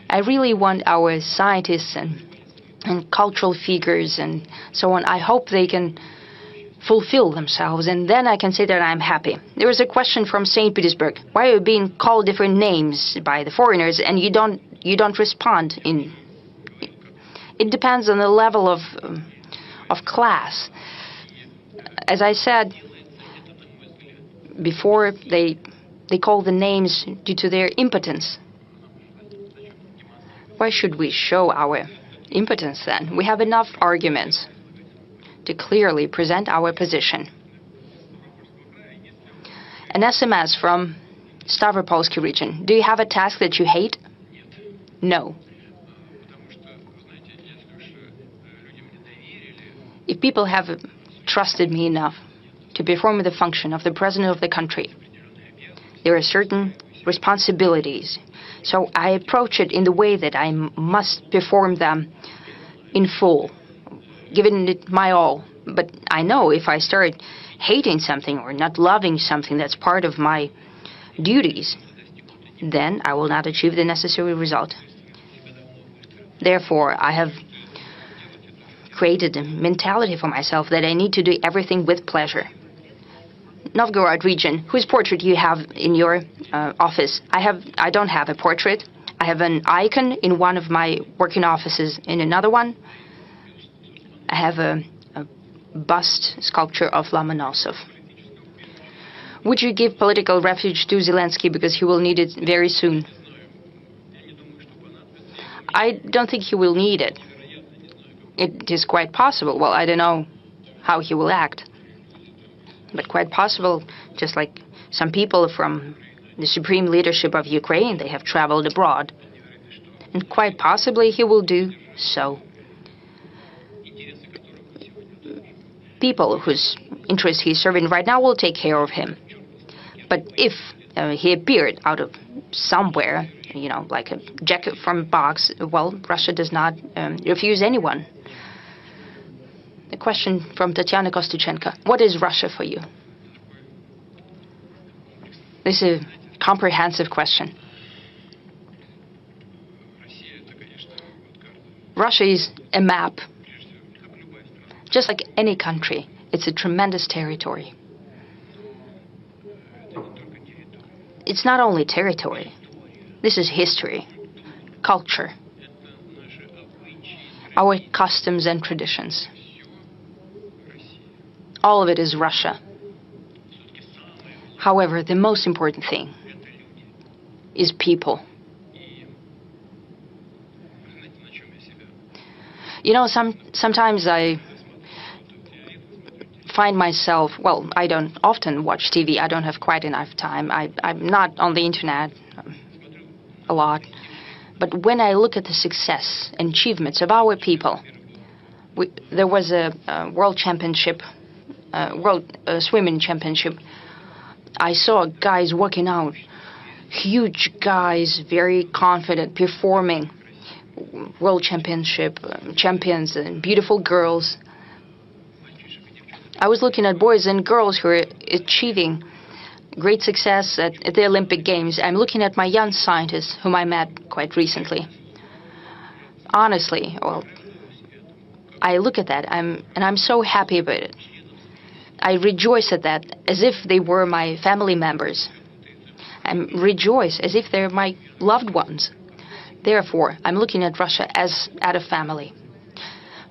I really want our scientists and cultural figures and so on, I hope they can fulfill themselves, and then I can say that I'm happy. There was a question from St. Petersburg. Why are you being called different names by the foreigners and you don't respond? It depends on the level of class. As I said before, they call the names due to their impotence. Why should we show our impotence then? We have enough arguments to clearly present our position. An SMS from Stavropolsky region. Do you have a task that you hate? No. If people have trusted me enough to perform the function of the president of the country, there are certain responsibilities. So I approach it in the way that I must perform them in full, giving it my all. But I know if I start hating something or not loving something that's part of my duties, then I will not achieve the necessary result. Therefore, I have created a mentality for myself that I need to do everything with pleasure. Novgorod region, whose portrait you have in your office? I don't have a portrait. I have an icon in one of my working offices. In another one, I have a bust sculpture of Lomonosov. Would you give political refuge to Zelensky because he will need it very soon? I don't think he will need it. It is quite possible. Well, I don't know how he will act. But quite possible, just like some people from the supreme leadership of Ukraine, they have traveled abroad. And quite possibly he will do so. People whose interests he's serving right now will take care of him. But if he appeared out of somewhere, like a jacket from a box, well, Russia does not refuse anyone. A question from Tatiana Kostychenko. What is Russia for you? This is a comprehensive question. Russia is a map. Just like any country, it's a tremendous territory. It's not only territory. This is history, culture, our customs and traditions. All of it is Russia. However, the most important thing is people. Sometimes I find myself, well, I don't often watch TV. I don't have quite enough time. I'm not on the internet a lot. But when I look at the success and achievements of our people, there was a world championship, world swimming championship. I saw guys walking out, huge guys, very confident, performing. World championship, champions, and beautiful girls. I was looking at boys and girls who are achieving great success at the Olympic Games. I'm looking at my young scientists whom I met quite recently. Honestly, well, I look at that and I'm so happy about it. I rejoice at that as if they were my family members. I rejoice as if they're my loved ones. Therefore, I'm looking at Russia as at a family.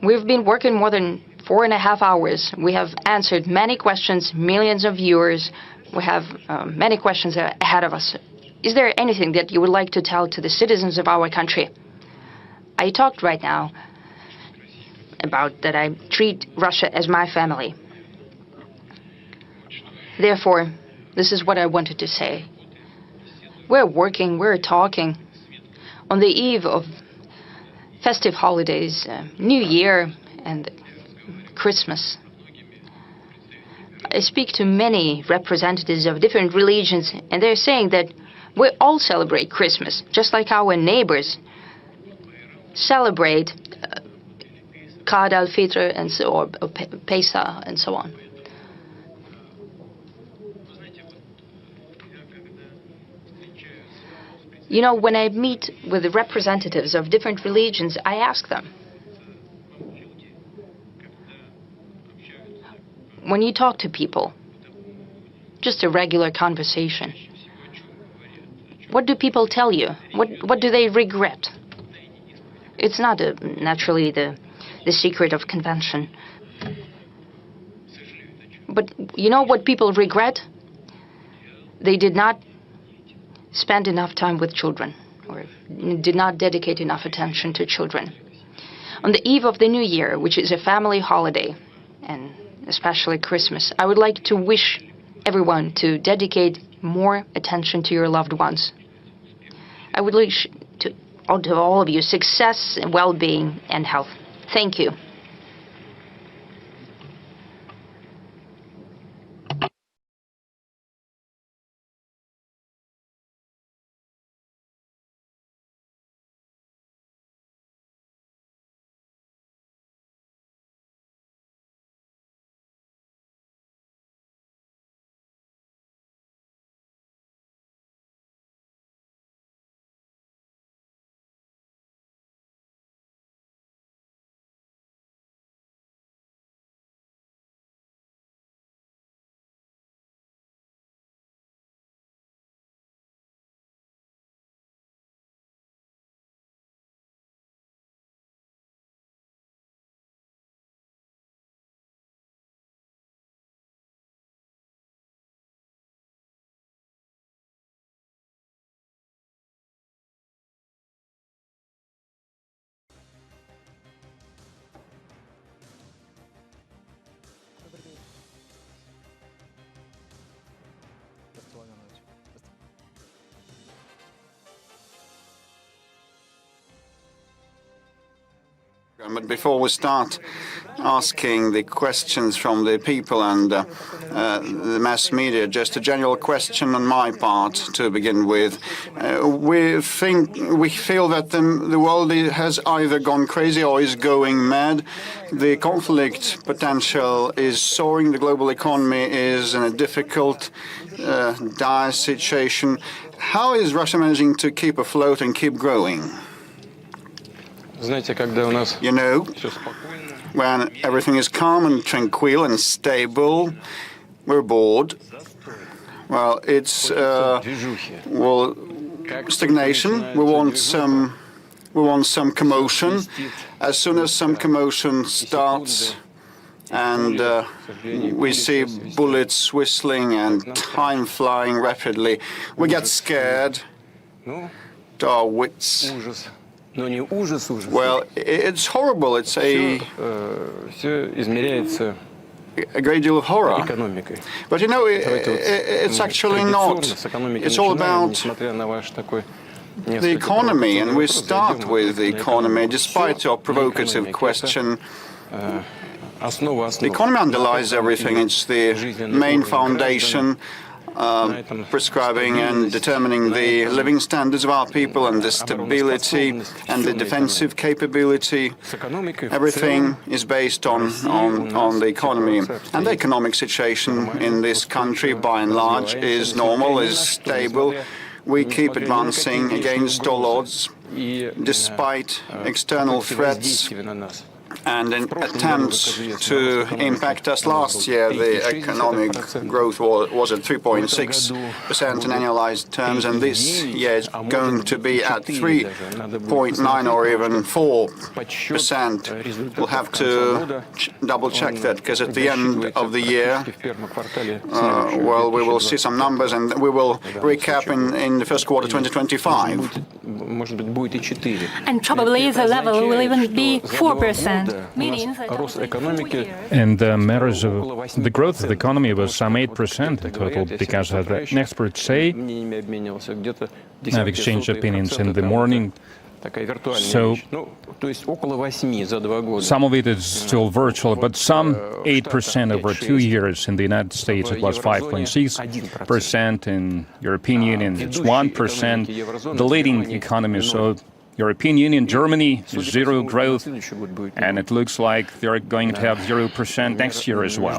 We've been working more than 4.5 hours. We have answered many questions, millions of viewers. We have many questions ahead of us. Is there anything that you would like to tell to the citizens of our country? I talked right now about that I treat Russia as my family. Therefore, this is what I wanted to say. We're working, we're talking. On the eve of festive holidays, New Year and Christmas, I speak to many representatives of different religions, and they're saying that we all celebrate Christmas, just like our neighbors celebrate Qad al-Fitr and so, or Pesach and so on. You know, when I meet with the representatives of different religions, I ask them, when you talk to people, just a regular conversation, what do people tell you? What do they regret? It's not naturally the secret of convention. But you know what people regret? They did not spend enough time with children, or did not dedicate enough attention to children. On the eve of the New Year, which is a family holiday, and especially Christmas, I would like to wish everyone to dedicate more attention to your loved ones. I would wish to all of you success, well-being, and health. Thank you. But before we start asking the questions from the people and the mass media, just a general question on my part to begin with. We feel that the world has either gone crazy or is going mad. The conflict potential is soaring. The global economy is in a difficult, dire situation. How is Russia managing to keep afloat and keep growing? You know, when everything is calm and tranquil and stable, we're bored. Well, it's stagnation. We want some commotion. As soon as some commotion starts, and we see bullets whistling and time flying rapidly, we get scared to our wits. Well, it's horrible. It's a great deal of horror. But you know, it's actually not. It's all about the economy, and we start with the economy, despite your provocative question. The economy underlies everything. It's the main foundation, prescribing and determining the living standards of our people and the stability and the defensive capability. Everything is based on the economy. And the economic situation in this country, by and large, is normal, is stable. We keep advancing against all odds, despite external threats and in attempts to impact us. Last year, the economic growth was at 3.6% in annualized terms, and this year is going to be at 3.9 or even 4%. We'll have to double-check that, because at the end of the year, well, we will see some numbers, and we will recap in the first quarter 2025. And probably the level will even be 4%. And matters of the growth of the economy was some 8% in total, because as the experts say, I've exchanged opinions in the morning. So some of it is still virtual, but some 8% over 2 years. In the United States, it was 5.6%. In European Union, it's 1%. The leading economy, so European Union, Germany, zero growth, and it looks like they're going to have 0% next year as well.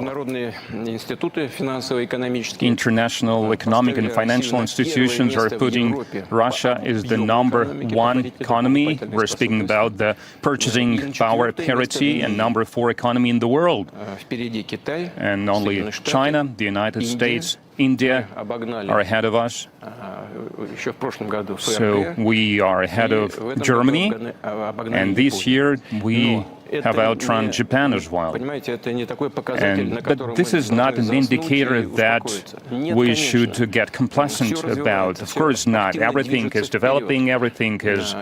International economic and financial institutions are putting Russia as the #1 economy. We're speaking about the purchasing power parity and #4 economy in the world. And only China, the United States, India are ahead of us. So we are ahead of Germany, and this year we have outrun Japan as well. But this is not an indicator that we should get complacent about. Of course not. Everything is developing, everything is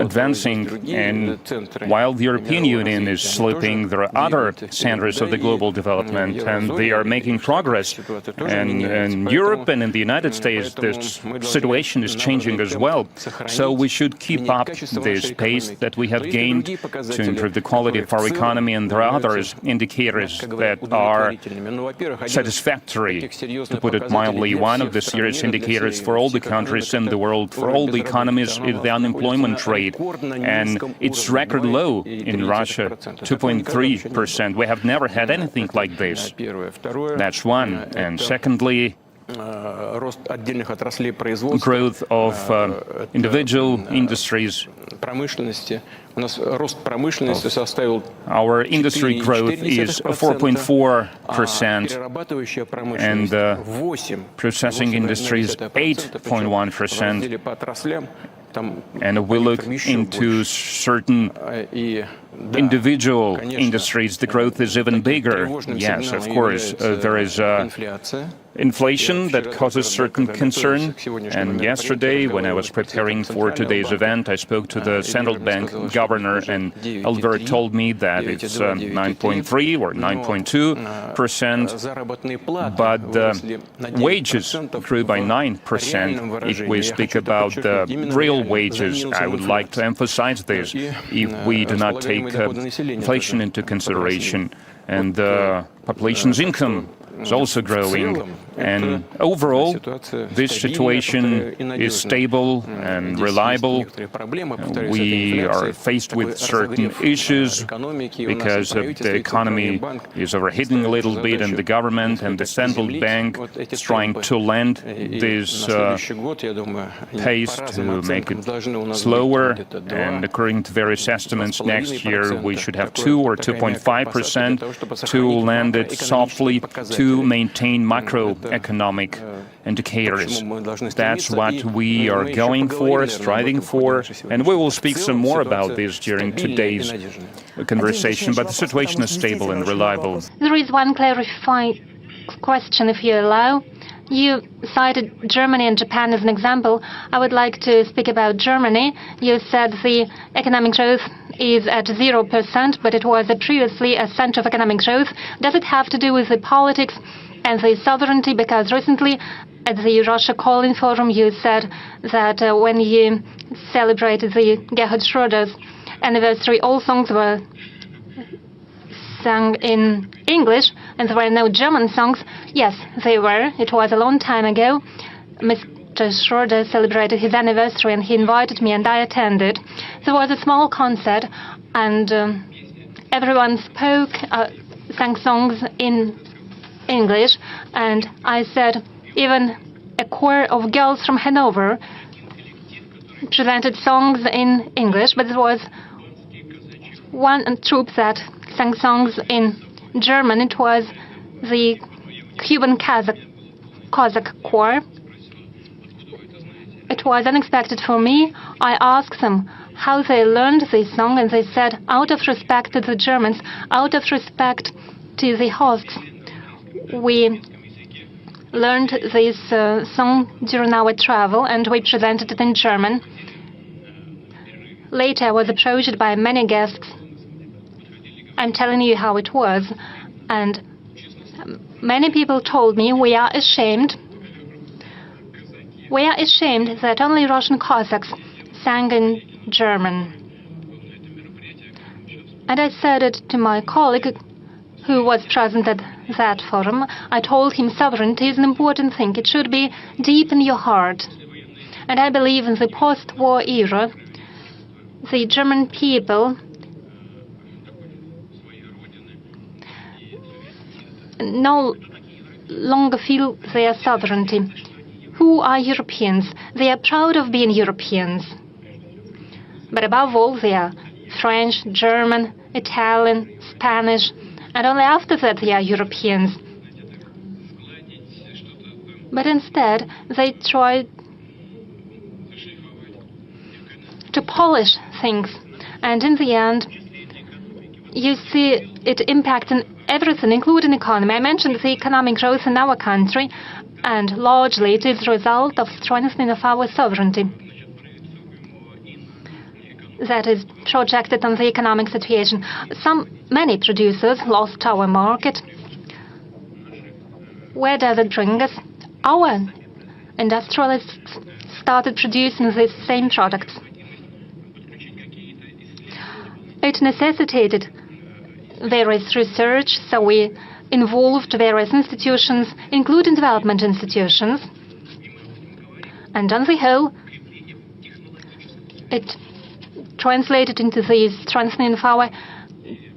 advancing, and while the European Union is sleeping, there are other centers of the global development, and they are making progress. And in Europe and in the United States, this situation is changing as well. So we should keep up this pace that we have gained to improve the quality of our economy, and there are other indicators that are satisfactory, to put it mildly. One of the serious indicators for all the countries in the world, for all the economies, is the unemployment rate, and it's record low in Russia, 2.3%. We have never had anything like this. That's one. And secondly, growth of individual industries. Our industry growth is 4.4%, and processing industries 8.1%. And we look into certain individual industries, the growth is even bigger. Yes, of course, there is inflation that causes certain concern. And yesterday, when I was preparing for today's event, I spoke to the central bank governor, and Albert told me that it's 9.3 or 9.2%, but wages grew by 9%. If we speak about the real wages, I would like to emphasize this. If we do not take inflation into consideration, and the population's income is also growing, and overall this situation is stable and reliable. We are faced with certain issues because the economy is overheating a little bit, and the government and the central bank is trying to lend this pace to make it slower, and according to various estimates, next year we should have 2 or 2.5% to lend it softly to maintain macroeconomic indicators. That's what we are going for, striving for, and we will speak some more about this during today's conversation, but the situation is stable and reliable. There is one clarifying question, if you allow. You cited Germany and Japan as an example. I would like to speak about Germany. You said the economic growth is at 0%, but it was previously a center of economic growth. Does it have to do with the politics and the sovereignty? Because recently at the Russia Calling Forum, you said that when you celebrated the Gerhard Schröder's anniversary, all songs were sung in English, and there were no German songs. Yes, they were. It was a long time ago. Mr. Schröder celebrated his anniversary, and he invited me, and I attended. There was a small concert, and everyone sang songs in English, and I said even a choir of girls from Hanover presented songs in English, but there was one troupe that sang songs in German. It was the Cuban Cossack choir. It was unexpected for me. I asked them how they learned this song, and they said, out of respect to the Germans, out of respect to the hosts, we learned this song during our travel, and we presented it in German. Later, I was approached by many guests. I'm telling you how it was, and many people told me we are ashamed. We are ashamed that only Russian Cossacks sang in German. And I said it to my colleague who was present at that forum. I told him sovereignty is an important thing. It should be deep in your heart. And I believe in the post-war era, the German people no longer feel their sovereignty. Who are Europeans? They are proud of being Europeans. But above all, they are French, German, Italian, Spanish, and only after that they are Europeans. But instead, they try to polish things, and in the end, you see it impacting everything, including economy. I mentioned the economic growth in our country, and largely it is the result of strengthening of our sovereignty that is projected on the economic situation. Many producers lost our market. Where does it bring us? Our industrialists started producing these same products. It necessitated various research, so we involved various institutions, including development institutions. And on the whole, it translated into the strengthening of our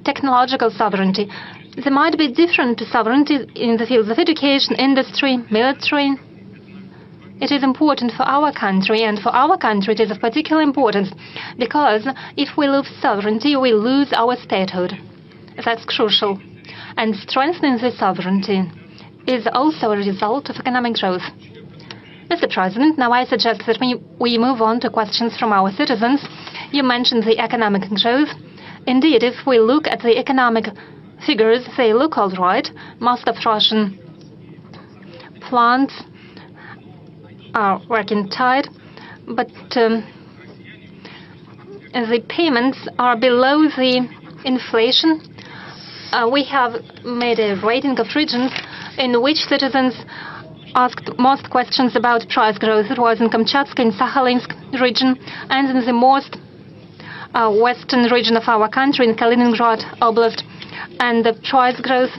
technological sovereignty. There might be different sovereignty in the fields of education, industry, military. It is important for our country, and for our country it is of particular importance, because if we lose sovereignty, we lose our statehood. That's crucial. And strengthening the sovereignty is also a result of economic growth. Mr. President, now I suggest that we move on to questions from our citizens. You mentioned the economic growth. Indeed, if we look at the economic figures, they look all right. Most of Russian plants are working tight, but the payments are below the inflation. We have made a rating of regions in which citizens asked most questions about price growth. It was in Kamchatka, in Sakhalinsk region, and in the most western region of our country, in Kaliningrad Oblast. And the price growth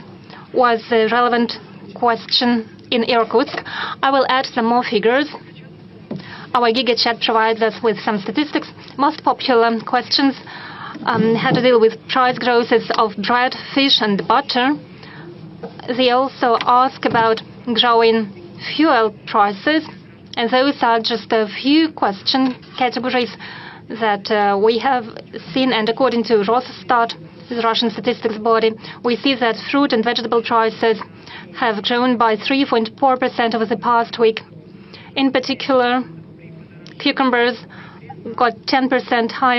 was a relevant question in Irkutsk. I will add some more figures. Our GigaChat provides us with some statistics. Most popular questions had to deal with price growths of bread, fish, and butter. They also ask about growing fuel prices, and those are just a few question categories that we have seen. And according to Rosstat, the Russian statistics body, we see that fruit and vegetable prices have grown by 3.4% over the past week. In particular, cucumbers got 10% higher.